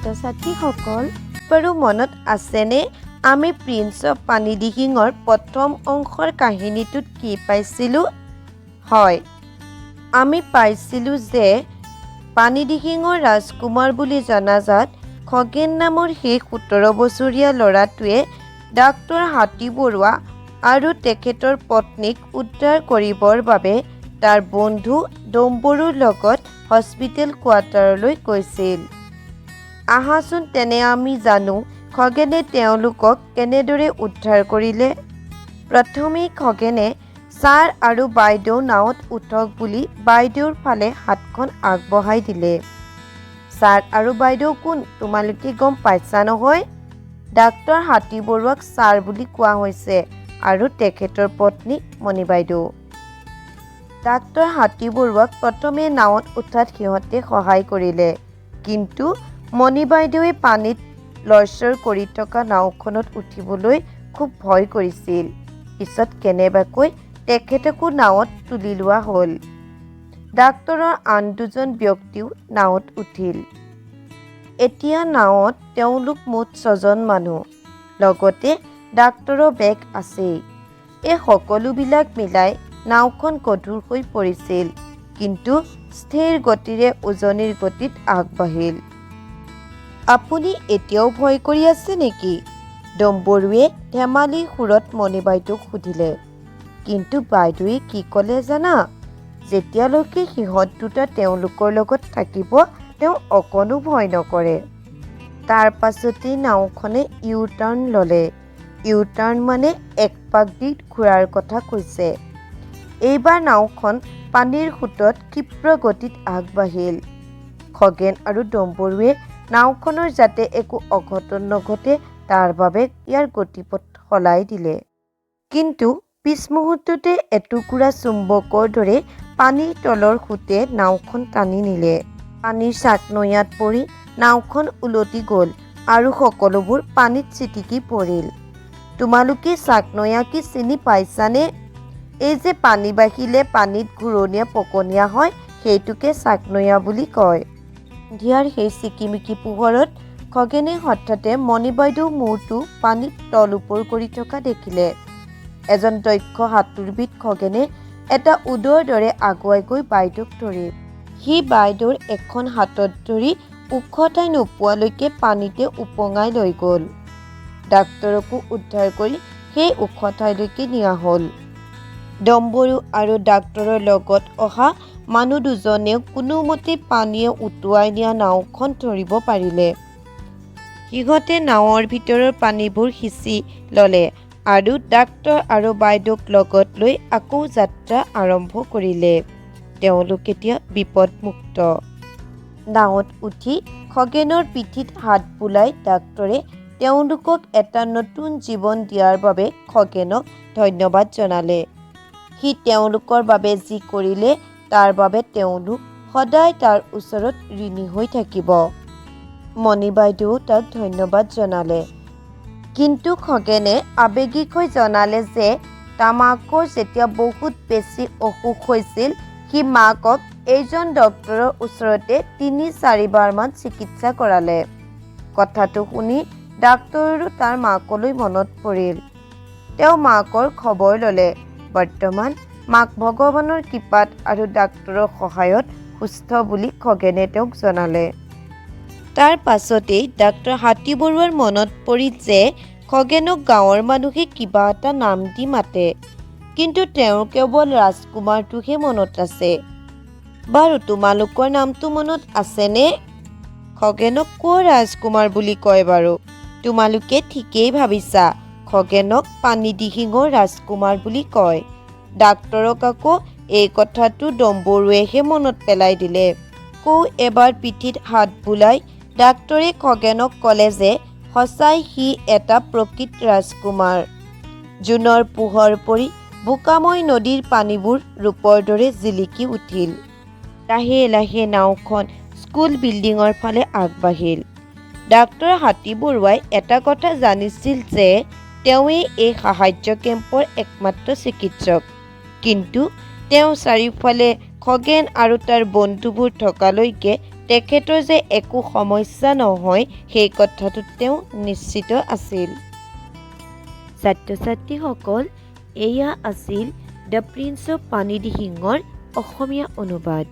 ছাত্ৰ-ছাত্ৰীসকল, বাৰু মনত আছেনে আমি প্ৰিন্স অফ পানীদিহিঙৰ প্ৰথম অংশৰ কাহিনীটোত কি পাইছিলোঁ? হয়, আমি পাইছিলোঁ যে পানীদিহিঙৰ ৰাজকুমাৰ বুলি জনাজাত খগেন নামৰ সেই 17 বছৰীয়া ল'ৰাটোৱে ডাক্তৰ হাতী বৰুৱা আৰু তেখেতৰ পত্নীক উদ্ধাৰ কৰিবৰ বাবে তাৰ বন্ধু ডম্বৰুৰ লগত হস্পিটেল কোৱাৰ্টাৰলৈ গৈছিল। আহাচোন তেনে আমি জানো খগেনে তেওঁলোকক কেনেদৰে উদ্ধাৰ কৰিলে। প্ৰথমেই খগেনে ছাৰ আৰু বাইদেউ নাৱত উঠক বুলি বাইদেউৰ ফালে হাতখন আগবঢ়াই দিলে। ছাৰ আৰু বাইদেউ কোন তোমালোকে গম পাইছা নহয়? ডাক্তৰ হাতী বৰুৱাক ছাৰ বুলি কোৱা হৈছে আৰু তেখেতৰ পত্নী মণি বাইদেউ। ডাক্তৰ হাতী বৰুৱাক প্ৰথমে নাৱত উঠাত সিহঁতে সহায় কৰিলে, কিন্তু মণি বাইদেৱে পানীত লৰচৰ কৰি থকা নাওখনত উঠিবলৈ খুব ভয় কৰিছিল। পিছত কেনেবাকৈ তেখেতকো নাৱত তুলি লোৱা হ'ল। ডাক্তৰৰ আন দুজন ব্যক্তিও নাৱত উঠিল। এতিয়া নাৱত তেওঁলোক মুঠ 6জন মানুহ, লগতে ডাক্তৰৰ বেগ আছেই। এই সকলোবিলাক মিলাই নাওখন গধুৰ হৈ পৰিছিল, কিন্তু স্থিৰ গতিৰে উজনিৰ গতিত আগবাঢ়িল। আপুনি এতিয়াও ভয় কৰি আছে নেকি? ডম্বৰুৱে ধেমালিৰ সুৰত মণি বাইদেউক সুধিলে। কিন্তু বাইদেৱে কি ক'লে জানা? যেতিয়ালৈকে সিহঁত দুটা তেওঁলোকৰ লগত থাকিব তেওঁ অকণো ভয় নকৰে। তাৰ পাছতেই নাওখনে ইউ-টাৰ্ণ ল'লে। ইউ-টাৰ্ণ মানে একপাক দি ঘূৰাৰ কথা কৈছে। এইবাৰ নাওখন পানীৰ সোঁতত ক্ষীপ্ৰ গতিত আগবাঢ়িল। খগেন আৰু ডম্বৰুৱে নাওখনৰ যাতে একো অঘটন নঘটে তাৰ বাবে ইয়াৰ গতিপথ সলাই দিলে। কিন্তু পিছ মুহূৰ্ততে এটুকুৰা চুম্বকৰ দৰে পানীৰ তলৰ সোঁতে নাওখন টানি নিলে। পানীৰ চাকনৈয়াত পৰি নাওখন উলটি গ'ল আৰু সকলোবোৰ পানীত ছিটিকি পৰিল। তোমালোকে চাকনৈয়া কি চিনি পাইছানে? এই যে পানী বাঢ়িলে পানীত ঘূৰণীয়া পকনীয়া হয়, সেইটোকে চাকনৈয়া বুলি কয়। সন্ধিয়াৰ সেই চিকিমিকি পোহৰত খগেনে হঠাতে মণি বাইদেউৰ মূৰটো পানীত তল-ওপৰ কৰি থকা দেখিলে। এজন দক্ষ সাঁতোৰবিদ খগেনে এটা উদৰ দৰে আগুৱাই গৈ বাইদেউক ধৰিল। সি বাইদেউৰ এখন হাতত ধৰি ওখ ঠাই নোপোৱালৈকে পানীতে উপঙাই লৈ গ'ল। ডাক্তৰকো উদ্ধাৰ কৰি সেই ওখ ঠাইলৈকে নিয়া হ'ল। ডম্বৰু আৰু ডাক্তৰৰ লগত অহা মানুহ দুজনেও কোনোমতে পানীয়ে উটুৱাই নিয়া নাওখন ধৰিব পাৰিলে। সিহঁতে নাৱৰ ভিতৰৰ পানীবোৰ সিঁচি ল'লে আৰু ডাক্তৰ আৰু বাইদেউক লগত লৈ আকৌ যাত্ৰা আৰম্ভ কৰিলে। তেওঁলোক এতিয়া বিপদমুক্ত। নাৱত উঠি খগেনৰ পিঠিত হাত বুলাই ডাক্তৰে তেওঁলোকক এটা নতুন জীৱন দিয়াৰ বাবে খগেনক ধন্যবাদ জনালে। সি তেওঁলোকৰ বাবে যি কৰিলে তাৰ বাবে তেওঁলোক সদায় তাৰ ওচৰত ঋণী হৈ থাকিব। মণি বাইদেৱেও তাক ধন্যবাদ জনালে। কিন্তু খগেনে আৱেগিক হৈ জনালে যে তামাকৰ যেতিয়া বহুত বেছি অসুখ হৈছিল সি মাকক এইজন ডক্তৰৰ ওচৰতে ৩-৪ বাৰমান চিকিৎসা কৰালে। কথাটো শুনি ডাক্তৰৰো তাৰ মাকলৈ মনত পৰিল। তেওঁ মাকৰ খবৰ ল'লে। বৰ্তমান মাক ভগৱানৰ কৃপাত আৰু ডাক্তৰৰ সহায়ত সুস্থ বুলি খগেনে তেওঁক জনালে। তাৰ পাছতেই ডাক্তৰ হাতী বৰুৱাৰ মনত পৰিল যে খগেনক গাঁৱৰ মানুহে কিবা এটা নাম দি মাতে, কিন্তু তেওঁৰ কেৱল ৰাজকুমাৰটোহে মনত আছে। বাৰু তোমালোকৰ নামটো মনত আছেনে? খগেনক ক'ৰ ৰাজকুমাৰ বুলি কয় বাৰু? তোমালোকে ঠিকেই ভাবিছা, খগেনক পানীদিহিঙৰ ৰাজকুমাৰ বুলি কয়। ডাক্তৰক আকৌ এই কথাটো ডম্বৰুৱেহে মনত পেলাই দিলে। আকৌ এবাৰ পিঠিত হাত বুলাই ডাক্তৰে খগেনক ক'লে যে সঁচাই সি এটা প্ৰকৃত ৰাজকুমাৰ। জোনৰ পোহৰ পৰি বোকাময় নদীৰ পানীবোৰ ৰূপৰ দৰে জিলিকি উঠিল। লাহে লাহে নাওখন স্কুল বিল্ডিঙৰ ফালে আগবাঢ়িল। ডাক্তৰ হাতী বৰুৱাই এটা কথা জানিছিল যে তেওঁৱেই এই সাহায্য কেম্পৰ একমাত্ৰ চিকিৎসক, কিন্তু তেওঁ চাৰিওফালে খগেন আৰু তাৰ বন্ধুবোৰ থকালৈকে তেখেতৰ যে একো সমস্যা নহয় সেই কথাটোত তেওঁ নিশ্চিত আছিল। ছাত্ৰ-ছাত্ৰীসকল, এয়া আছিল দ্য প্ৰিন্স অৱ পানী দিহিঙৰ অসমীয়া অনুবাদ।